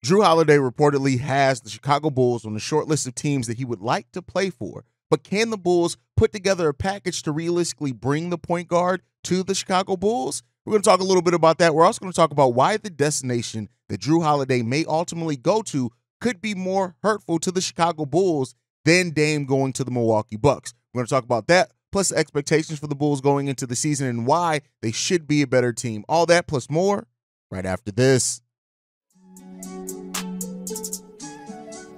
Jrue Holiday reportedly has the Chicago Bulls on the short list of teams that he would like to play for. But can the Bulls put together a package to realistically bring the point guard to the Chicago Bulls? We're going to talk a little bit about that. We're also going to talk about why the destination that Jrue Holiday may ultimately go to could be more hurtful to the Chicago Bulls than Dame going to the Milwaukee Bucks. We're going to talk about that, plus the expectations for the Bulls going into the season and why they should be a better team. All that plus more right after this.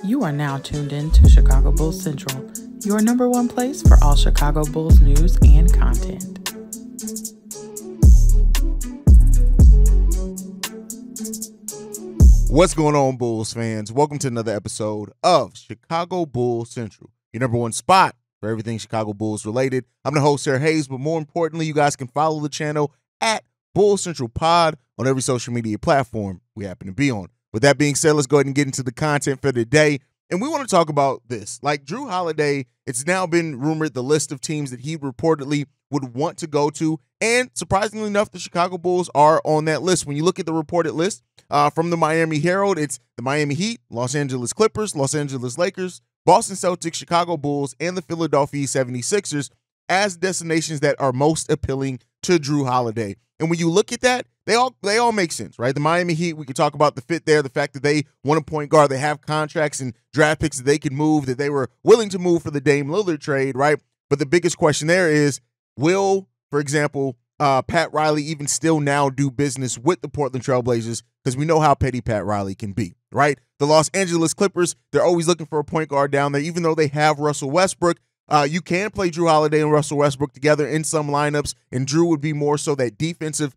You are now tuned in to Chicago Bulls Central, your number one place for all Chicago Bulls news and content. What's going on, Bulls fans? Welcome to another episode of Chicago Bulls Central, your number one spot for everything Chicago Bulls related. I'm the host, Haize, but more importantly, you guys can follow the channel at Bulls Central Pod on every social media platform we happen to be on. With that being said, let's go ahead and get into the content for today. And we want to talk about this. Like Jrue Holiday, it's now been rumored the list of teams that he reportedly would want to go to. And surprisingly enough, the Chicago Bulls are on that list. When you look at the reported list from the Miami Herald, it's the Miami Heat, Los Angeles Clippers, Los Angeles Lakers, Boston Celtics, Chicago Bulls, and the Philadelphia 76ers as destinations that are most appealing to Jrue Holiday. And when you look at that, they all make sense, right? The Miami Heat, we can talk about the fit there, the fact that they want a point guard, they have contracts and draft picks that they can move, that they were willing to move for the Dame Lillard trade, right? But the biggest question there is, will, for example, Pat Riley even still now do business with the Portland Trail Blazers? Because we know how petty Pat Riley can be, right? The Los Angeles Clippers, they're always looking for a point guard down there, even though they have Russell Westbrook. You can play Jrue Holiday and Russell Westbrook together in some lineups, and Jrue would be more so that defensive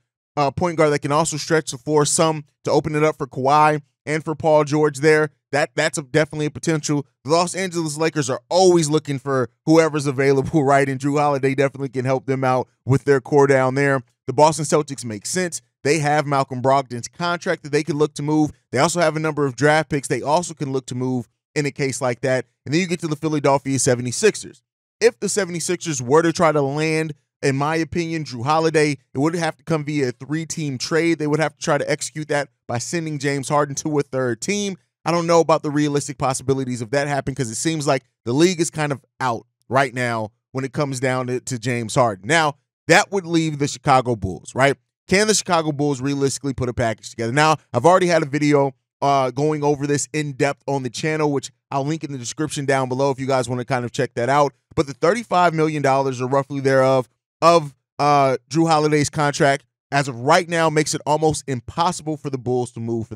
point guard that can also stretch the floor some to open it up for Kawhi and for Paul George there. That's definitely a potential. The Los Angeles Lakers are always looking for whoever's available, right? And Jrue Holiday definitely can help them out with their core down there. The Boston Celtics make sense. They have Malcolm Brogdon's contract that they can look to move. They also have a number of draft picks they also can look to move in a case like that. And then you get to the Philadelphia 76ers. If the 76ers were to try to land, in my opinion, Jrue Holiday, it would have to come via a three-team trade. They would have to try to execute that by sending James Harden to a third team. I don't know about the realistic possibilities of that happening because it seems like the league is kind of out right now when it comes down to James Harden. Now, that would leave the Chicago Bulls, right? Can the Chicago Bulls realistically put a package together? Now, I've already had a video going over this in depth on the channel, which I'll link in the description down below if you guys want to kind of check that out. But the $35 million or roughly thereof of Jrue Holiday's contract as of right now makes it almost impossible for the Bulls to move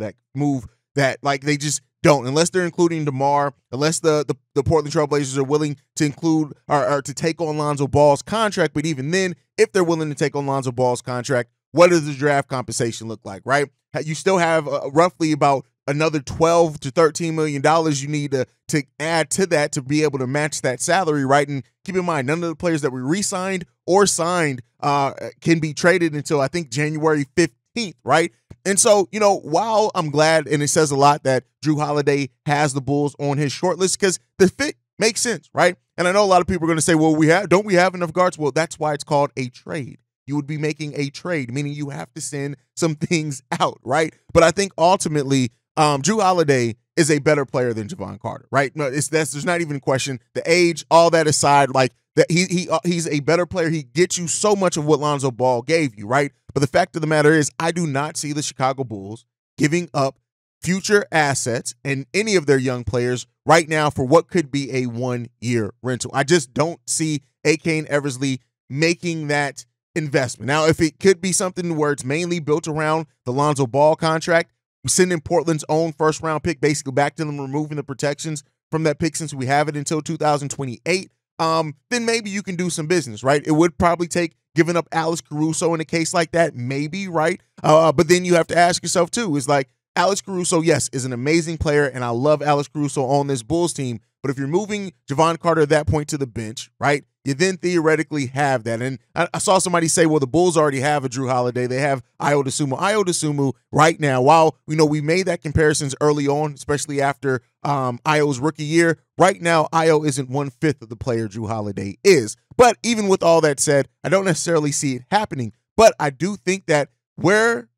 that. Like they just don't, unless they're including DeMar, unless the Portland Trail Blazers are willing to include or to take on Lonzo Ball's contract. But even then, if they're willing to take on Lonzo Ball's contract, what does the draft compensation look like, right? You still have roughly about another $12 to $13 million you need to add to that to be able to match that salary, right? And keep in mind, none of the players that we re-signed or signed can be traded until, I think, January 15th, right? And so, while I'm glad, and it says a lot that Jrue Holiday has the Bulls on his short list because the fit makes sense, right? And I know a lot of people are going to say, well, don't we have enough guards? Well, that's why it's called a trade. You would be making a trade, meaning you have to send some things out, right? But I think ultimately, Jrue Holiday is a better player than Jevon Carter, right? No, there's not even a question. The age, all that aside, like that he's a better player. He gets you so much of what Lonzo Ball gave you, right? But the fact of the matter is, I do not see the Chicago Bulls giving up future assets and any of their young players right now for what could be a one-year rental. I just don't see Kane Eversley making that investment. Now, if it could be something where it's mainly built around the Lonzo Ball contract, sending Portland's own first-round pick basically back to them, removing the protections from that pick since we have it until 2028, then maybe you can do some business, right? It would probably take giving up Alex Caruso in a case like that, maybe, right? But then you have to ask yourself, too, is like, Alex Caruso, yes, is an amazing player, and I love Alex Caruso on this Bulls team, but if you're moving Jevon Carter at that point to the bench, right, you then theoretically have that. And I saw somebody say, well, the Bulls already have a Jrue Holiday. They have Ayo Dosunmu right now. While, we made that comparisons early on, especially after Ayo's rookie year, right now, Ayo isn't 1/5 of the player Jrue Holiday is. But even with all that said, I don't necessarily see it happening. But I do think that where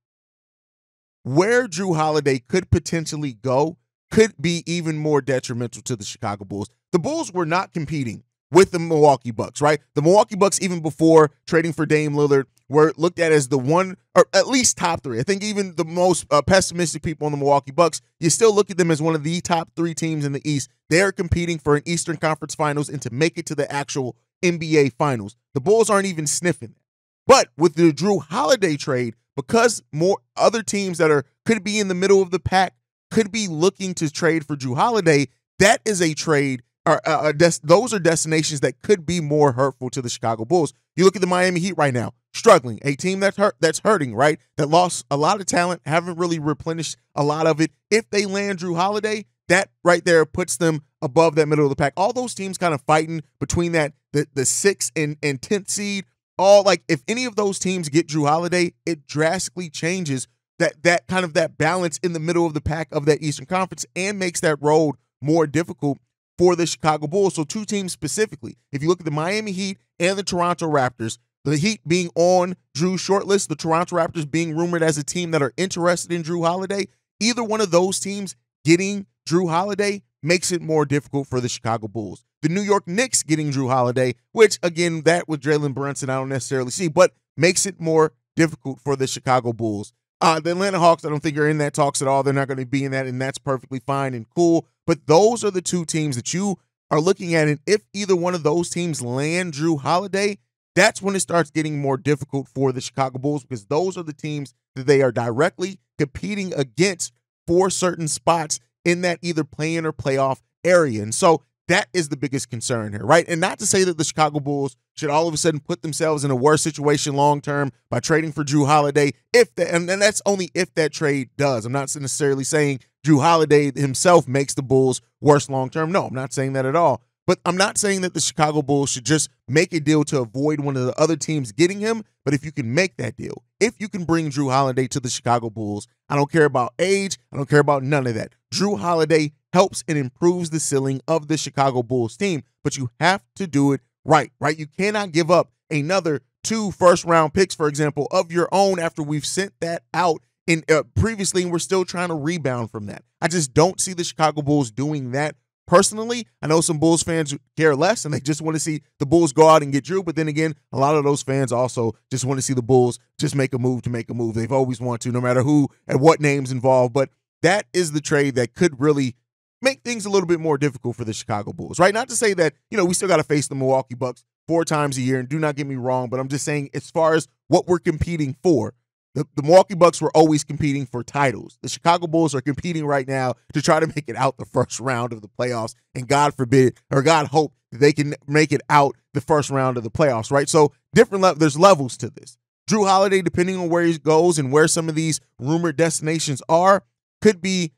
where Jrue Holiday could potentially go could be even more detrimental to the Chicago Bulls. The Bulls were not competing with the Milwaukee Bucks, right? The Milwaukee Bucks, even before trading for Dame Lillard, were looked at as the one, or at least top three. I think even the most pessimistic people on the Milwaukee Bucks, you still look at them as one of the top three teams in the East. They're competing for an Eastern Conference Finals and to make it to the actual NBA Finals. The Bulls aren't even sniffing that. But with the Jrue Holiday trade, because more other teams that could be in the middle of the pack could be looking to trade for Jrue Holiday, that is a trade. Those are destinations that could be more hurtful to the Chicago Bulls. You look at the Miami Heat right now, struggling, a team that's hurting, right? That lost a lot of talent, haven't really replenished a lot of it. If they land Jrue Holiday, that right there puts them above that middle of the pack. All those teams kind of fighting between that the 6th and 10th seed. All like if any of those teams get Jrue Holiday, it drastically changes that kind of that balance in the middle of the pack of that Eastern Conference and makes that road more difficult for the Chicago Bulls. So two teams specifically. If you look at the Miami Heat and the Toronto Raptors, the Heat being on Jrue's shortlist, the Toronto Raptors being rumored as a team that are interested in Jrue Holiday, either one of those teams getting Jrue Holiday makes it more difficult for the Chicago Bulls. The New York Knicks getting Jrue Holiday, which again, that with Jalen Brunson, I don't necessarily see, but makes it more difficult for the Chicago Bulls. The Atlanta Hawks, I don't think are in that talks at all. They're not going to be in that, and that's perfectly fine and cool. But those are the two teams that you are looking at, and if either one of those teams land Jrue Holiday, that's when it starts getting more difficult for the Chicago Bulls because those are the teams that they are directly competing against for certain spots in that either play-in or playoff area. And so that is the biggest concern here, right? And not to say that the Chicago Bulls should all of a sudden put themselves in a worse situation long-term by trading for Jrue Holiday, and that's only if that trade does. I'm not necessarily saying Jrue Holiday himself makes the Bulls worse long-term. No, I'm not saying that at all. But I'm not saying that the Chicago Bulls should just make a deal to avoid one of the other teams getting him. But if you can make that deal, if you can bring Jrue Holiday to the Chicago Bulls, I don't care about age. I don't care about none of that. Jrue Holiday helps and improves the ceiling of the Chicago Bulls team. But you have to do it right? You cannot give up another 2 first-round picks, for example, of your own after we've sent that out in previously and we're still trying to rebound from that. I just don't see the Chicago Bulls doing that. Personally, I know some Bulls fans care less and they just want to see the Bulls go out and get Jrue. But then again, a lot of those fans also just want to see the Bulls just make a move to make a move. They've always wanted to, no matter who and what names involved. But that is the trade that could really make things a little bit more difficult for the Chicago Bulls, right? Not to say that, we still got to face the Milwaukee Bucks 4 times a year. And do not get me wrong, but I'm just saying as far as what we're competing for, the Milwaukee Bucks were always competing for titles. The Chicago Bulls are competing right now to try to make it out the first round of the playoffs. And God forbid, or God hope, that they can make it out the first round of the playoffs, right? So there's levels to this. Jrue Holiday, depending on where he goes and where some of these rumored destinations are, could be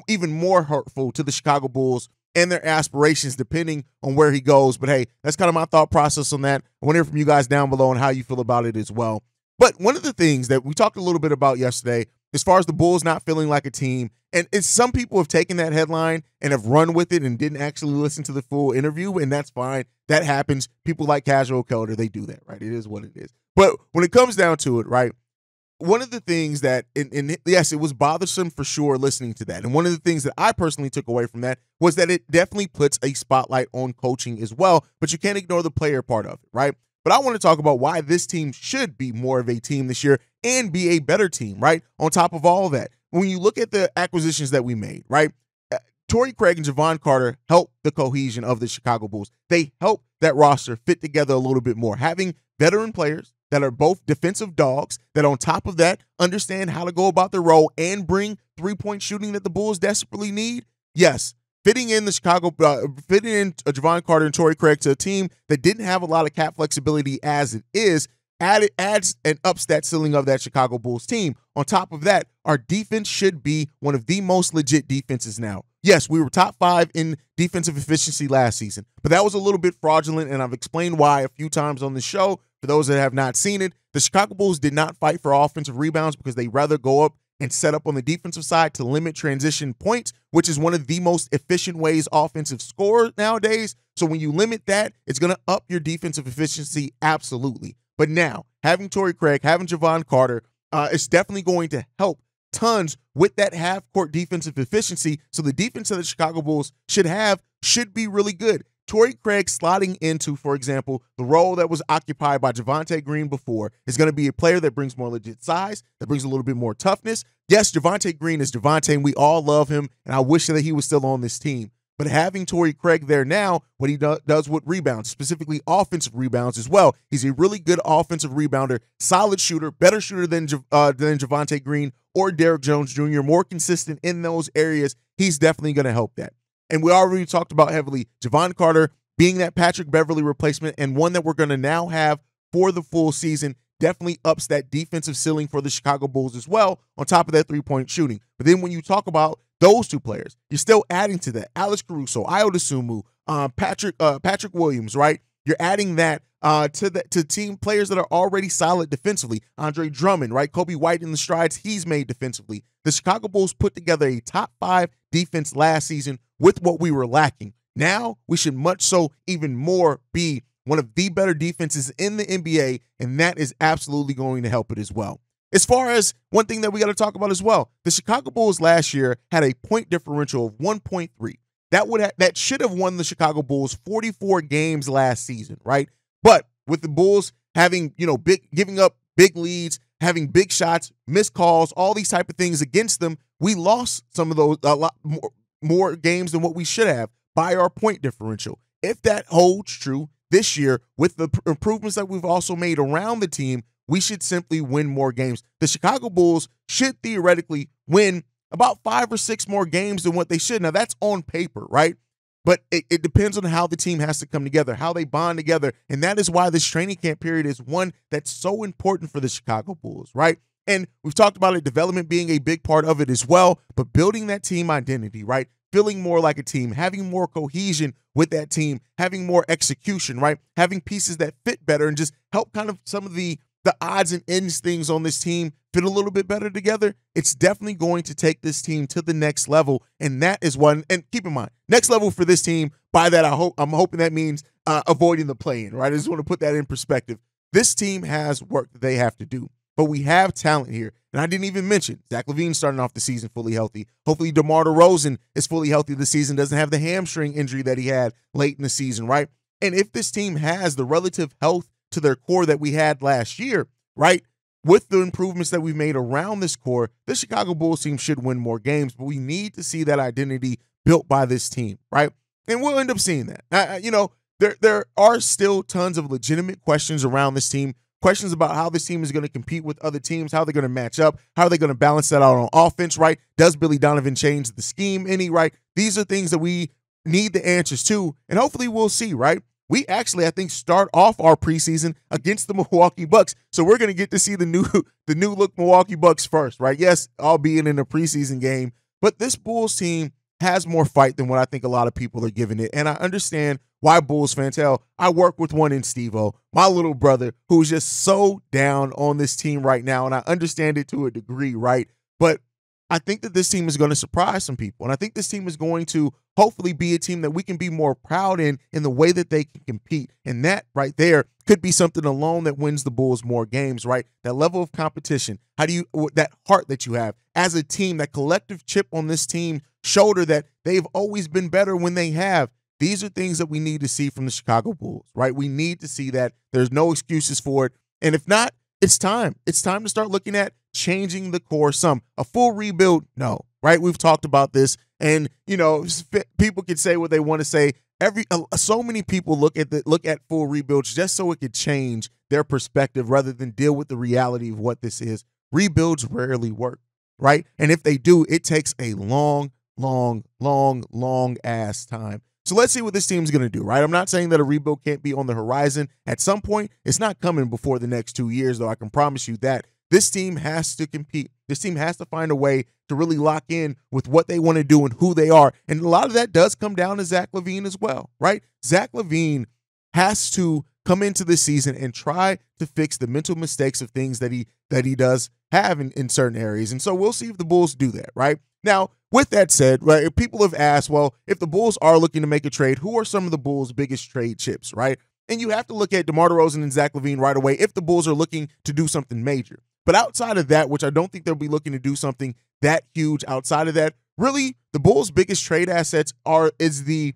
even more hurtful to the Chicago Bulls and their aspirations depending on where he goes. But hey, that's kind of my thought process on that. I want to hear from you guys down below and how you feel about it as well. But one of the things that we talked a little bit about yesterday, as far as the Bulls not feeling like a team, and some people have taken that headline and have run with it and didn't actually listen to the full interview, and that's fine. That happens. People like Casual Kelder, they do that, right? It is what it is. But when it comes down to it, right, one of the things that, and yes, it was bothersome for sure listening to that. And one of the things that I personally took away from that was that it definitely puts a spotlight on coaching as well, but you can't ignore the player part of it, right? But I want to talk about why this team should be more of a team this year and be a better team, right? On top of all of that, when you look at the acquisitions that we made, right? Torrey Craig and Jevon Carter help the cohesion of the Chicago Bulls. They help that roster fit together a little bit more. Having veteran players that are both defensive dogs that on top of that understand how to go about their role and bring three-point shooting that the Bulls desperately need. Yes, fitting in Jevon Carter and Torrey Craig to a team that didn't have a lot of cap flexibility as it is, adds and ups that ceiling of that Chicago Bulls team. On top of that, our defense should be one of the most legit defenses now. Yes, we were top 5 in defensive efficiency last season, but that was a little bit fraudulent, and I've explained why a few times on the show. For those that have not seen it, the Chicago Bulls did not fight for offensive rebounds because they rather go up and set up on the defensive side to limit transition points, which is one of the most efficient ways offensive score nowadays. So when you limit that, it's going to up your defensive efficiency absolutely. But now, having Torrey Craig, having Jevon Carter, It's definitely going to help tons with that half-court defensive efficiency. So the defense that the Chicago Bulls should be really good. Torrey Craig slotting into, for example, the role that was occupied by Javonte Green before is going to be a player that brings more legit size, that brings a little bit more toughness. Yes, Javonte Green is Javonte, and we all love him, and I wish that he was still on this team. But having Torrey Craig there now, what he does with rebounds, specifically offensive rebounds as well. He's a really good offensive rebounder, solid shooter, better shooter than Javonte Green or Derrick Jones Jr., more consistent in those areas. He's definitely going to help that. And we already talked about heavily Javon Carter being that Patrick Beverley replacement, and one that we're going to now have for the full season definitely ups that defensive ceiling for the Chicago Bulls as well, on top of that three-point shooting. But then when you talk about those two players, you're still adding to that Alex Caruso, Ayo Dosunmu, Patrick Williams, right? You're adding that to team players that are already solid defensively. Andre Drummond, right? Kobe White in the strides he's made defensively. The Chicago Bulls put together a top 5 defense last season with what we were lacking. Now we should much so even more be one of the better defenses in the NBA, and that is absolutely going to help it as well. As far as one thing that we got to talk about as well, the Chicago Bulls last year had a point differential of 1.3. That should have won the Chicago Bulls 44 games last season, right? But with the Bulls having, giving up big leads, having big shots, missed calls, all these type of things against them, we lost some of those, a lot more games than what we should have by our point differential. If that holds true this year, with the improvements that we've also made around the team, we should simply win more games. The Chicago Bulls should theoretically win about 5 or 6 more games than what they should. Now, that's on paper, right? But it depends on how the team has to come together, how they bond together. And that is why this training camp period is one that's so important for the Chicago Bulls, right? And we've talked about it, development being a big part of it as well, but building that team identity, right? Feeling more like a team, having more cohesion with that team, having more execution, right? Having pieces that fit better and just help kind of some of the odds and ends things on this team fit a little bit better together. It's definitely going to take this team to the next level, and that is one. And keep in mind, next level for this team. By that, I'm hoping that means avoiding the play-in, right? I just want to put that in perspective. This team has work that they have to do, but we have talent here, and I didn't even mention Zach LaVine starting off the season fully healthy. Hopefully, DeMar DeRozan is fully healthy this season, doesn't have the hamstring injury that he had late in the season, right? And if this team has the relative health to their core that we had last year, right, with the improvements that we've made around this core, the Chicago Bulls team should win more games, but we need to see that identity built by this team, right? And we'll end up seeing that. There are still tons of legitimate questions around this team, questions about how this team is going to compete with other teams, how they're going to match up, how are they going to balance that out on offense, right? Does Billy Donovan change the scheme any, right? These are things that we need the answers to, and hopefully we'll see, right? We actually, I think, start off our preseason against the Milwaukee Bucks. So we're going to get to see the new look Milwaukee Bucks first, right? Yes, albeit in a preseason game, but this Bulls team has more fight than what I think a lot of people are giving it. And I understand why Bulls fans, hell, I work with one in Steve-O, my little brother, who's just so down on this team right now. And I understand it to a degree, right? But I think that this team is going to surprise some people. And I think this team is going to hopefully be a team that we can be more proud in the way that they can compete. And that right there could be something alone that wins the Bulls more games, right? That level of competition. That heart that you have as a team, that collective chip on this team shoulder that they've always been better when they have. These are things that we need to see from the Chicago Bulls, right? We need to see that. There's no excuses for it. And if not, it's time. It's time to start looking at changing the core some. A full rebuild, no, right? We've talked about this, and people can say what they want to say. So many people look at full rebuilds just so it could change their perspective rather than deal with the reality of what this is. Rebuilds rarely work, right? And if they do, it takes a long ass time. So let's see what this team's going to do, right? I'm not saying that a rebuild can't be on the horizon at some point. It's not coming before the next 2 years, though. I can promise you that. This team has to compete. This team has to find a way to really lock in with what they want to do and who they are. And a lot of that does come down to Zach LaVine as well, right? Zach LaVine has to come into this season and try to fix the mental mistakes of things that he does have in certain areas. And so we'll see if the Bulls do that, right? Now, with that said, right, people have asked, well, if the Bulls are looking to make a trade, who are some of the Bulls' biggest trade chips, right? And you have to look at DeMar DeRozan and Zach LaVine right away if the Bulls are looking to do something major. But outside of that, which I don't think they'll be looking to do something that huge outside of that, really the Bulls' biggest trade assets is the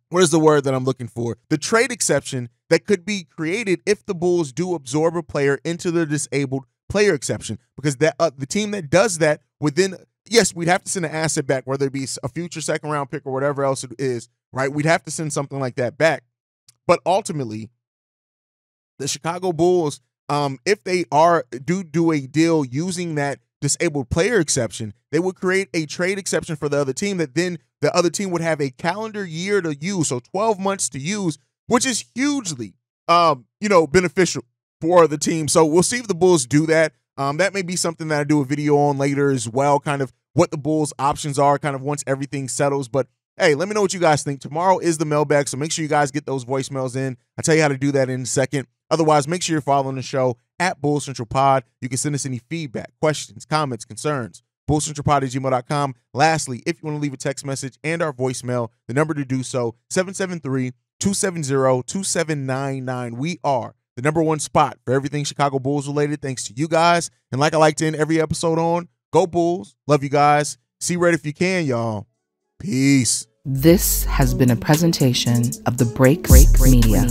what is the word that I'm looking for? The trade exception that could be created if the Bulls do absorb a player into the disabled player exception, because that the team that does that would then, yes, we'd have to send an asset back, whether it be a future second round pick or whatever else it is, right? We'd have to send something like that back. But ultimately, the Chicago Bulls, if they do a deal using that disabled player exception, they would create a trade exception for the other team that then the other team would have a calendar year to use, so 12 months to use, which is hugely, beneficial for the team. So we'll see if the Bulls do that. That may be something that I do a video on later as well, kind of what the Bulls' options are, kind of once everything settles. But hey, let me know what you guys think. Tomorrow is the mailbag, so make sure you guys get those voicemails in. I'll tell you how to do that in a second. Otherwise, make sure you're following the show at Bull Central Pod. You can send us any feedback, questions, comments, concerns, bullcentralpod@gmail.com. Lastly, if you want to leave a text message and our voicemail, the number to do so, 773-270-2799. We are the #1 spot for everything Chicago Bulls related, thanks to you guys. And like I like to end every episode on, go Bulls. Love you guys. See red if you can, y'all. Peace. This has been a presentation of the Break Media.